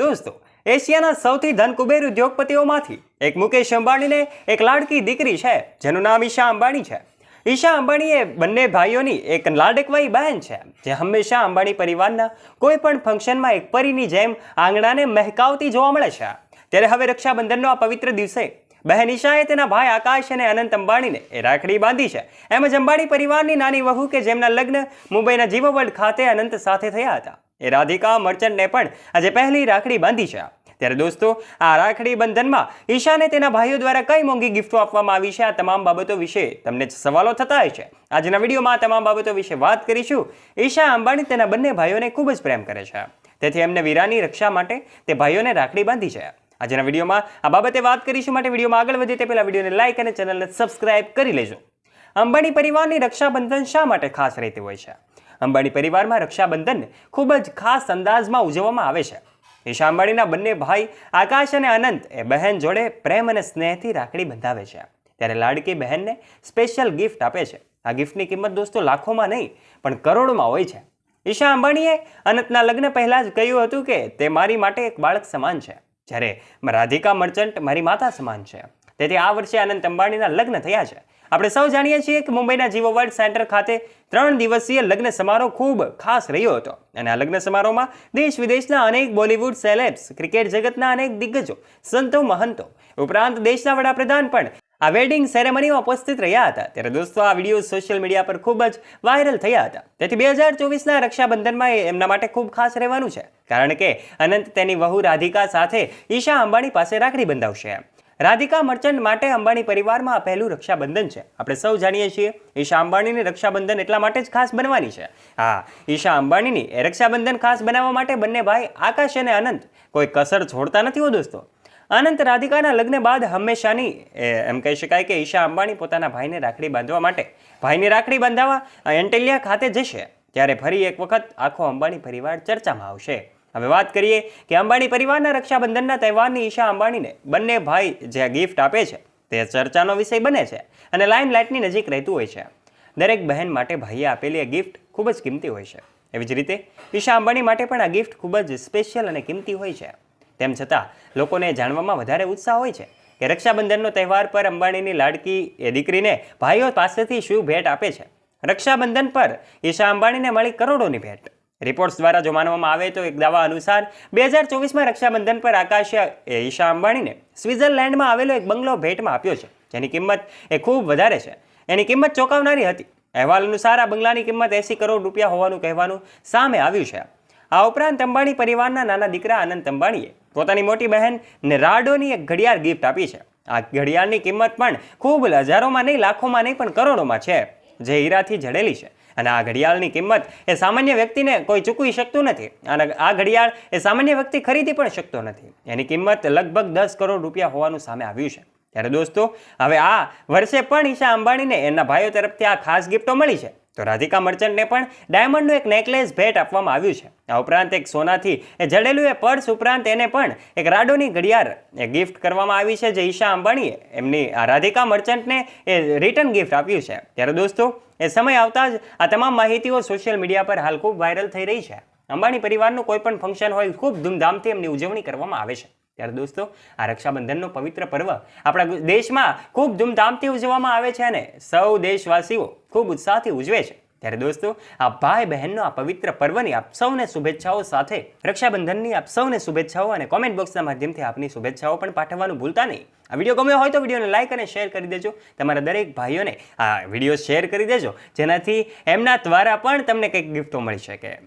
દોસ્તો, એશિયાના સૌથી ધનકુબેર ઉદ્યોગપતિઓમાંથી એક મુકેશ અંબાણીને એક લાડકી દીકરી છે જેનું નામ ઈશા અંબાણી છે. ઈશા અંબાણી એ બંને ભાઈઓની એક લાડકવાઈ બહેન છે જે હંમેશા અંબાણી પરિવારના કોઈ પણ ફંક્શનમાં એક પરીની જેમ આંગણાને મહેકાવતી જોવા મળે છે. ત્યારે હવે રક્ષાબંધનનો આ પવિત્ર દિવસે બહેન ઈશાએ તેના ભાઈ આકાશ અને અનંત અંબાણીને એ રાખડી બાંધી છે. એમ જ અંબાણી પરિવારની નાની વહુ કે જેમના લગ્ન મુંબઈના જીવો વર્લ્ડ ખાતે અનંત સાથે થયા હતા એ રાધિકા મર્ચન્ટને પણ આજે પહેલી રાખડી બાંધી છે. ત્યારે દોસ્તો, આ રાખડી બંધનમાં ઈશાને તેના ભાઈઓ દ્વારા કઈ મોંઘી ગિફ્ટો આપવામાં આવી છે, આ તમામ બાબતો વિશે તમને સવાલો થતા હોય છે. આજના વિડીયોમાં આ તમામ બાબતો વિશે વાત કરીશું. ઈશા અંબાણી તેના બંને ભાઈઓને ખૂબ જ પ્રેમ કરે છે, તેથી એમને વીરાની રક્ષા માટે તે ભાઈઓને રાખડી બાંધી છે. આજના વિડીયોમાં આ બાબતે વાત કરીશું. માટે વિડીયોમાં આગળ વધીએ તે પહેલા વિડીયોને લાઇક અને ચેનલને સબસ્ક્રાઇબ કરી લેજો. અંબાણી પરિવારની રક્ષાબંધન શા માટે ખાસ રહેતી હોય છે? અંબાણી પરિવારમાં રક્ષાબંધન ખૂબ જ ખાસ અંદાજમાં ઉજવવામાં આવે છે. ઈશા અંબાણીના બંને ભાઈ આકાશ અને અનંત એ બહેન જોડે પ્રેમ અને સ્નેહથી રાખડી બંધાવે છે. ત્યારે લાડકી બહેનને સ્પેશિયલ ગિફ્ટ આપે છે. આ ગિફ્ટની કિંમત દોસ્તો લાખોમાં નહીં પણ કરોડોમાં હોય છે. ઈશા અંબાણીએ અનંતના લગ્ન પહેલા જ કહ્યું હતું કે તે મારી માટે એક બાળક સમાન છે, જ્યારે રાધિકા મર્ચન્ટ મારી માતા સમાન છે. તેથી આ વર્ષે અનંત અંબાણીના લગ્ન થયા છે. આપણે સૌ જાણીએ છીએ કે મુંબઈના જીવો વર્લ્ડ સેન્ટર ખાતે 3 દિવસીય લગ્ન સમારોહ ખૂબ ખાસ રહ્યો હતો. અને આ લગ્ન સમારોહમાં દેશ વિદેશના અનેક બોલિવૂડ સેલેબ્સ, ક્રિકેટ જગતના અનેક દિગ્ગજો, સંતો મહંતો ઉપરાંત દેશના વડાપ્રધાન પણ આ વેડિંગ સેરેમનીમાં ઉપસ્થિત રહ્યા હતા. ત્યારે દોસ્તો, આ વિડીયો સોશિયલ મીડિયા પર ખૂબ જ વાયરલ થયા હતા. તેથી 2024ના રક્ષાબંધનમાં એમના માટે ખૂબ ખાસ રહેવાનું છે, કારણ કે અનંત તેની વહુ રાધિકા સાથે ઈશા અંબાણી પાસે રાખડી બંધાવશે. રાધિકા મર્ચન્ટ માટે અંબાણી પરિવારમાં આ પહેલું રક્ષાબંધન છે. આપણે સૌ જાણીએ છીએ ઈશા અંબાણીની રક્ષાબંધન એટલા માટે જ ખાસ બનવાની છે. હા, ઈશા અંબાણીની રક્ષાબંધન ખાસ બનાવવા માટે બંને ભાઈ આકાશ અને અનંત કોઈ કસર છોડતા નથી હો દોસ્તો. અનંત રાધિકાના લગ્ન બાદ હંમેશાની એમ કહી શકાય કે ઈશા અંબાણી પોતાના ભાઈને રાખડી બાંધવા માટે ભાઈની રાખડી બાંધવા એન્ટેલિયા ખાતે જશે. ત્યારે ફરી એક વખત આખો અંબાણી પરિવાર ચર્ચામાં આવશે. હવે વાત કરીએ કે અંબાણી પરિવારના રક્ષાબંધનના તહેવારની ઈશા અંબાણીને બંને ભાઈ જે ગિફ્ટ આપે છે તે ચર્ચાનો વિષય બને છે અને લાઇમલાઇટની નજીક રહેતું હોય છે. દરેક બહેન માટે ભાઈએ આપેલી આ ગિફ્ટ ખૂબ જ કિંમતી હોય છે. એવી જ રીતે ઈશા અંબાણી માટે પણ આ ગિફ્ટ ખૂબ જ સ્પેશિયલ અને કિંમતી હોય છે. તેમ છતાં લોકોને જાણવામાં વધારે ઉત્સાહ હોય છે કે રક્ષાબંધનનો તહેવાર પર અંબાણીની લાડકી એ દીકરીને ભાઈઓ પાસેથી શું ભેટ આપે છે. રક્ષાબંધન પર ઈશા અંબાણીને મળી કરોડોની ભેટ. રિપોર્ટ્સ દ્વારા જો માનવામાં આવે તો એક દાવા અનુસાર 2024માં રક્ષાબંધન પર આકાશે ઈશા અંબાણીને સ્વિટ્ઝરલેન્ડમાં આવેલો એક બંગલો ભેટમાં આપ્યો છે, જેની કિંમત એ ખૂબ વધારે છે. એની કિંમત ચોંકાવનારી હતી. અહેવાલ અનુસાર આ બંગલાની કિંમત 80 કરોડ રૂપિયા હોવાનું કહેવાનું સામે આવ્યું છે. આ ઉપરાંત અંબાણી પરિવારના નાના દીકરા અનંત અંબાણીએ પોતાની મોટી બહેન રાડોની એક ઘડિયાળ ગિફ્ટ આપી છે. આ ઘડિયાળની કિંમત પણ ખૂબ હજારોમાં નહીં, લાખોમાં નહીં પણ કરોડોમાં છે, જે હીરાથી જડેલી છે. અને આ ઘડિયાળની કિંમત એ સામાન્ય વ્યક્તિને કોઈ ચૂકવી શકતું નથી. અને આ ઘડિયાળ એ સામાન્ય વ્યક્તિ ખરીદી પણ શકતો નથી. એની કિંમત લગભગ 10 કરોડ રૂપિયા હોવાનું સામે આવ્યું છે. ત્યારે દોસ્તો, હવે આ વર્ષે પણ ઈશા અંબાણીને એમના ભાઈઓ તરફથી આ ખાસ ગિફ્ટો મળી છે. તો રાધિકા મર્ચન્ટને પણ ડાયમંડનું એક નેકલેસ ભેટ આપવામાં આવ્યું છે. આ ઉપરાંત એક સોનાથી જડેલું એ પર્સ ઉપરાંત એને પણ એક રાડોની ઘડિયાળ એ ગિફ્ટ કરવામાં આવી છે, જે ઈશા અંબાણીએ એમની આ રાધિકા મર્ચન્ટને એ રિટર્ન ગિફ્ટ આપ્યું છે. ત્યારે દોસ્તો, એ સમય આવતા જ આ તમામ માહિતીઓ સોશિયલ મીડિયા પર હાલ ખૂબ વાયરલ થઈ રહી છે. અંબાણી પરિવારનું કોઈ પણ ફંક્શન હોય ખૂબ ધૂમધામથી એમની ઉજવણી કરવામાં આવે છે. ત્યારે દોસ્તો, આ રક્ષાબંધનનો પવિત્ર પર્વ આપણા દેશમાં ખૂબ ધૂમધામથી ઉજવવામાં આવે છે અને સૌ દેશવાસીઓ ખૂબ ઉત્સાહથી ઉજવે છે. ત્યારે દોસ્તો, આ ભાઈ બહેનનો આ પવિત્ર પર્વની આપ સૌને શુભેચ્છાઓ સાથે રક્ષાબંધનની આપ સૌને શુભેચ્છાઓ અને કોમેન્ટ બોક્સના માધ્યમથી આપની શુભેચ્છાઓ પણ પાઠવવાનું ભૂલતા નહીં. આ વિડીયો ગમ્યો હોય તો વિડીયોને લાઇક અને શેર કરી દેજો. તમારા દરેક ભાઈઓને આ વિડીયો શેર કરી દેજો, જેનાથી એમના દ્વારા પણ તમને કંઈક ગિફ્ટો મળી શકે.